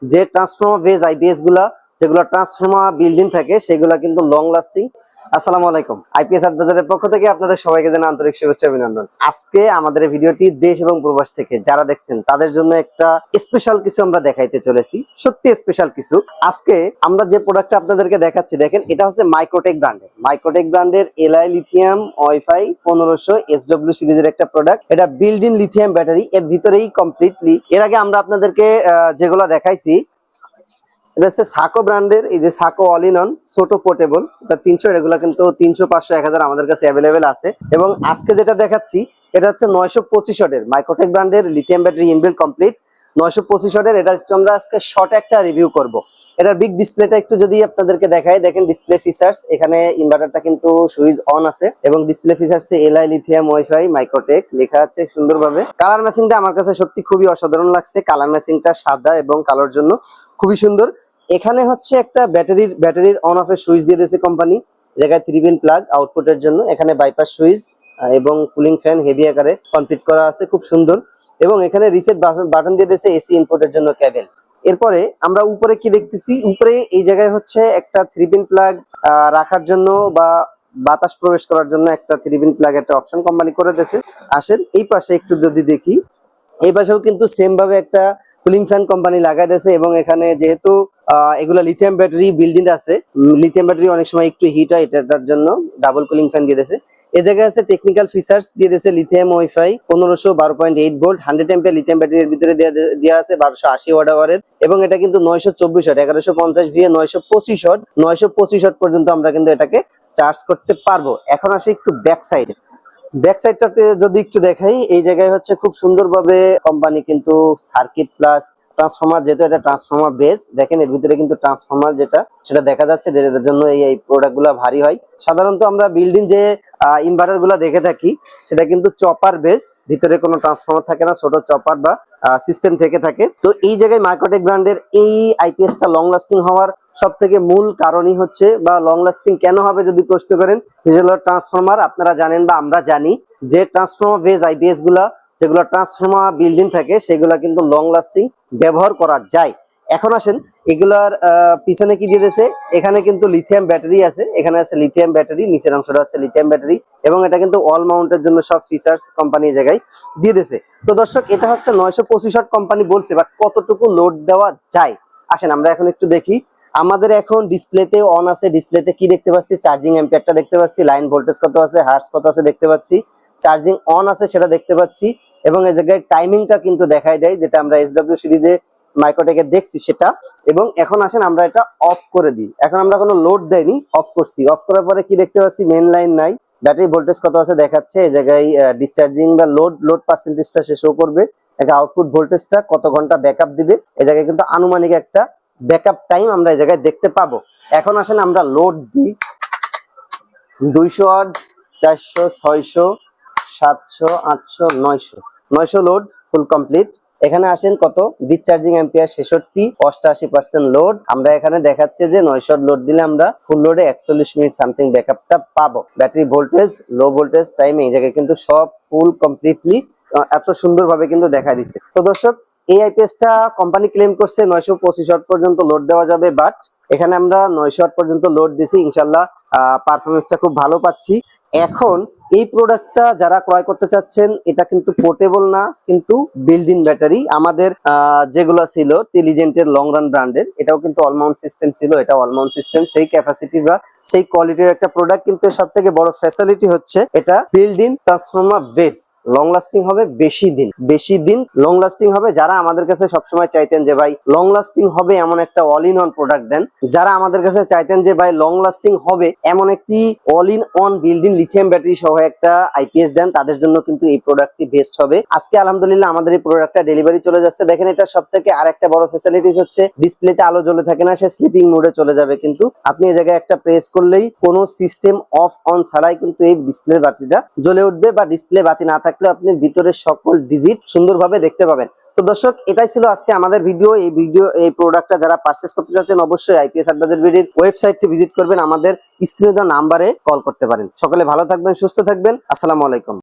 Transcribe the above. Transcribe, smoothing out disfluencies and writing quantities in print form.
যে transformer base IPS গুলা যেগুলো ট্রান্সফরমার বিল্ডিং থাকে সেগুলো কিন্তু লং লাস্টিং। আসসালামু আলাইকুম, আইপিএস অ্যাডভাইজারের পক্ষ থেকে আপনাদের সবাইকে জানাই আন্তরিক শুভেচ্ছা অভিনন্দন। আজকে আমাদের এই ভিডিওটি দেশ এবং প্রবাস থেকে যারা দেখছেন তাদের জন্য একটা স্পেশাল কিছু আমরা দেখাইতে চলেছি, সত্যি স্পেশাল কিছু। আজকে আমরা যে প্রোডাক্টটা আপনাদেরকে দেখাচ্ছি, দেখেন এটা হচ্ছে মাইক্রোটেক ব্র্যান্ডের এলআই লিথিয়াম ওয়াইফাই 1500 এসডব্লিউ সিরিজের একটা প্রোডাক্ট। এটা বিল্ড ইন লিথিয়াম ব্যাটারি, এর ভিতরেই কমপ্লিটলি। এর আগে আমরা আপনাদেরকে যেগুলো দেখাইছি, এটা হচ্ছে সাকো ব্র্যান্ডের, এই যে সাকো অল ইন অন ছোট পোর্টেবল, এটা 300, এগুলো কিন্তু 300, 500, 1000 আমাদের কাছে অ্যাভেলেবেল আছে। এবং আজকে যেটা দেখাচ্ছি এটা হচ্ছে 925 ওয়াটের মাইক্রোটেক ব্র্যান্ডের লিথিয়াম ব্যাটারি ইনবিল্ট কমপ্লিট 925 ওয়াটের। এটা আমরা আজকে শর্ট একটা রিভিউ করব। এটার বিগ ডিসপ্লেটা একটু যদি আপনাদেরকে দেখাই, দেখেন ডিসপ্লে ফিচার্স, এখানে ইনভার্টারটা কিন্তু সুইচ অন আছে এবং ডিসপ্লে ফিচার্সে এলআই লিথিয়াম ওয়াইফাই মাইক্রোটেক লেখা আছে সুন্দরভাবে। কালার ম্যাচিংটা আমার কাছে সত্যি খুবই অসাধারণ লাগছে। কালার ম্যাচিংটা সাদা এবং কালোর জন্য খুবই সুন্দর। এখানে হচ্ছে একটা ব্যাটারির অন অফ এর সুইচ দিয়ে দিয়েছে কোম্পানি, জায়গায় 3 পিন প্লাগ আউটপুটের জন্য। এখানে বাইপাস সুইচ এবং কুলিং ফ্যান হেভি আকারে কমপ্লিট করা আছে, খুব সুন্দর। এবং এখানে রিসেট বাটন দিয়ে দিয়েছে এসি ইনপুটের জন্য কেবল। এরপরে আমরা উপরে কি দেখতেছি, উপরে এই জায়গায় হচ্ছে একটা 3 পিন প্লাগ রাখার জন্য বা বাতাস প্রবেশ করার জন্য একটা 3 পিন প্লাগ একটা অপশন কোম্পানি করে দিয়েছে। আসেন এই পাশে একটু যদি দেখি, এই পাশেও কিন্তু সেম ভাবে একটা কুলিং ফ্যান কোম্পানি লাগাই দিয়েছে। এবং এখানে যেহেতু এগুলা লিথিয়াম ব্যাটারি বিল্ডিং আছে, লিথিয়াম ব্যাটারি অনেক সময় একটু হিট হয়, এটার জন্য ডাবল কুলিং ফ্যান দিয়ে দিয়েছে। এই জায়গায় আছে টেকনিক্যাল ফিচার্স দিয়ে দিয়েছে lithium wifi 1500 12.8 volt 100 ampere lithium ব্যাটারির ভিতরে দেওয়া আছে 1280 ওয়াট আওয়ারের। এবং এটা কিন্তু 924 ওয়াট 1150 ভিএ 925 ওয়াট 925 ওয়াট পর্যন্ত আমরা কিন্তু এটাকে চার্জ করতে পারবো। এখন আসি একটু ব্যাক সাইডটাতে যদি একটু দেখাই, এই জায়গায় হচ্ছে খুব সুন্দরভাবে কোম্পানি কিন্তু সার্কিট প্লাস ট্রান্সফরমার, যেহেতু এটা ট্রান্সফরমার বেস, দেখেন এর ভিতরে কিন্তু ট্রান্সফরমার যেটা সেটা দেখা যাচ্ছে, যেটার জন্য এই প্রোডাক্ট গুলা ভারী হয়। সাধারণত আমরা বিল্ডিং যে ইনভার্টার গুলা দেখে থাকি সেটা কিন্তু চপার বেস, ভিতরে কোনো ট্রান্সফরমার থাকে না, ছোট চপার বা সিস্টেম থেকে থাকে। তো এই জায়গায় মাইক্রোটেক ব্র্যান্ডের এই আইপিএসটা লং লাস্টিং হওয়ার সব থেকে মূল কারণই হচ্ছে, বা লং লাস্টিং কেন হবে যদি প্রশ্ন করেন, যেগুলো ট্রান্সফরমার আপনারা জানেন বা আমরা জানি যে ট্রান্সফরমার বেস আইপিএস গুলা যেগুলো ট্রান্সফরমার বিল্ডিং থাকে সেগুলা কিন্তু লং লাস্টিং ব্যবহার করা যায়। এখন আসেন এগুলার পিছনে কি দিয়ে দিয়েছে, এখানে কিন্তু লিথিয়াম ব্যাটারি আছে, এখানে আছে লিথিয়াম ব্যাটারি, নিচের অংশটা হচ্ছে লিথিয়াম ব্যাটারি। এবং এটা কিন্তু অল মাউন্টের জন্য সব ফিচার্স কোম্পানি জায়গায় দিয়ে দিয়েছে। তো দর্শক, এটা হচ্ছে 925 ওয়াট কোম্পানি বলছে, বাট কতটুকু লোড দেওয়া যায় আসেন আমরা এখন একটু দেখি। আমাদের এখন ডিসপ্লেতে অন আছে, ডিসপ্লেতে কি দেখতে পাচ্ছি, চার্জিং অ্যাম্পিয়ারটা দেখতে পাচ্ছি, লাইন ভোল্টেজ কত আছে, হার্টজ কত আছে দেখতে পাচ্ছি, চার্জিং অন আছে সেটা দেখতে পাচ্ছি। এবং এই জায়গায় টাইমিংটা কিন্তু দেখায় দেয়, যেটা আমরা এসডব্লিউ সিরিজে মাইক্রোটেকে দেখছি সেটা। এবং এখন আসেন আমরা এটা অফ করে দিই। এখন আমরা কোনো লোড দেয়নি, অফ করছি। অফ করার পরে কি দেখতে পাচ্ছি, মেন লাইন নাই, ব্যাটারি ভোল্টেজ কত আছে দেখাচ্ছে। এই জায়গায় ডিসচার্জিং বা লোড পার্সেন্টেজটা সে শো করবে, একটা আউটপুট ভোল্টেজটা কত ঘন্টা ব্যাকআপ দিবে, এই জায়গায় কিন্তু আনুমানিক একটা ব্যাকআপ টাইম আমরা এই জায়গায় দেখতে পাবো। এখন আসেন আমরা লোড দিই, 200 ওয়াট 400 600 700 800 900 লোড ফুল কমপ্লিট। এখানে আসেন কত ডিসচার্জিং অ্যাম্পিয়ার 66 88% লোড। আমরা এখানে দেখাচ্ছে যে 900 লোড দিলে আমরা ফুল লোডে 41 মিনিট সামথিং ব্যাকআপটা পাবো। Battery voltage low voltage time এই জায়গায় কিন্তু সব ফুল কমপ্লিটলি এত সুন্দরভাবে কিন্তু দেখা দিচ্ছে। তো দর্শক, এই আইপিএসটা কোম্পানি ক্লেম করছে 925 ওয়াট পর্যন্ত লোড দেওয়া যাবে, বাট এখানে আমরা 900 ওয়াট পর্যন্ত লোড দিছি। ইনশাল্লাহ পারফরমেন্সটা খুব ভালো পাচ্ছি। এখন এই প্রোডাক্টটা যারা ক্রয় করতে চাচ্ছেন, এটা কিন্তু পোর্টেবল না, কিন্তু বিল্ড ইন ব্যাটারি। আমাদের যেগুলো ছিল টেলিজেন্টের লং রান ব্র্যান্ডের, এটাও কিন্তু অলমাউন্ট সিস্টেম ছিল, এটা অলমাউন্ট সিস্টেম, সেই ক্যাপাসিটি বা সেই কোয়ালিটির একটা প্রোডাক্ট। কিন্তু সব থেকে বড় ফ্যাসিলিটি হচ্ছে এটা build in transformer base, long lasting হবে বেশি দিন লং লাস্টিং হবে। যারা আমাদের কাছে সবসময় চাইতেন যে ভাই লং লাস্টিং হবে এমন একটা অল ইন অন প্রোডাক্ট দেন, যারা আমাদের কাছে চাইতেন যে ভাই লং লাস্টিং হবে এমন একটি all in on build in lithium battery সহ একটা আইপিএস দেন, তাদের জন্য কিন্তু এই প্রোডাক্টটি বেস্ট হবে। আজকে আলহামদুলিল্লাহ আমাদের এই প্রোডাক্টটা ডেলিভারি চলে যাচ্ছে। দেখেন, এটা সবথেকে আরেকটা বড় ফ্যাসিলিটিস হচ্ছে ডিসপ্লেতে আলো জ্বলে থাকে না, সে স্লিপিং মোডে চলে যাবে। কিন্তু আপনি এই জায়গায় একটা প্রেস করলেই কোনো সিস্টেম অফ অন ছাড়াই কিন্তু এই ডিসপ্লে বাতিটা জ্বলে উঠবে, বা ডিসপ্লে বাতি না থাকলে আপনি ভিতরে সকল ডিজিট সুন্দরভাবে দেখতে পাবেন। তো দর্শক, এটাই ছিল আজকে আমাদের ভিডিও। এই প্রোডাক্টটা যারা পারচেজ করতে চাচ্ছেন অবশ্যই আইপিএস অ্যাডভাইজার বিডির ওয়েবসাইটটি ভিজিট করবেন, আমাদের স্ক্রিনে দেওয়া নাম্বারে কল করতে পারেন। সকলে ভালো থাকবেন, সুস্থ থাকবেন। আসসালামু আলাইকুম।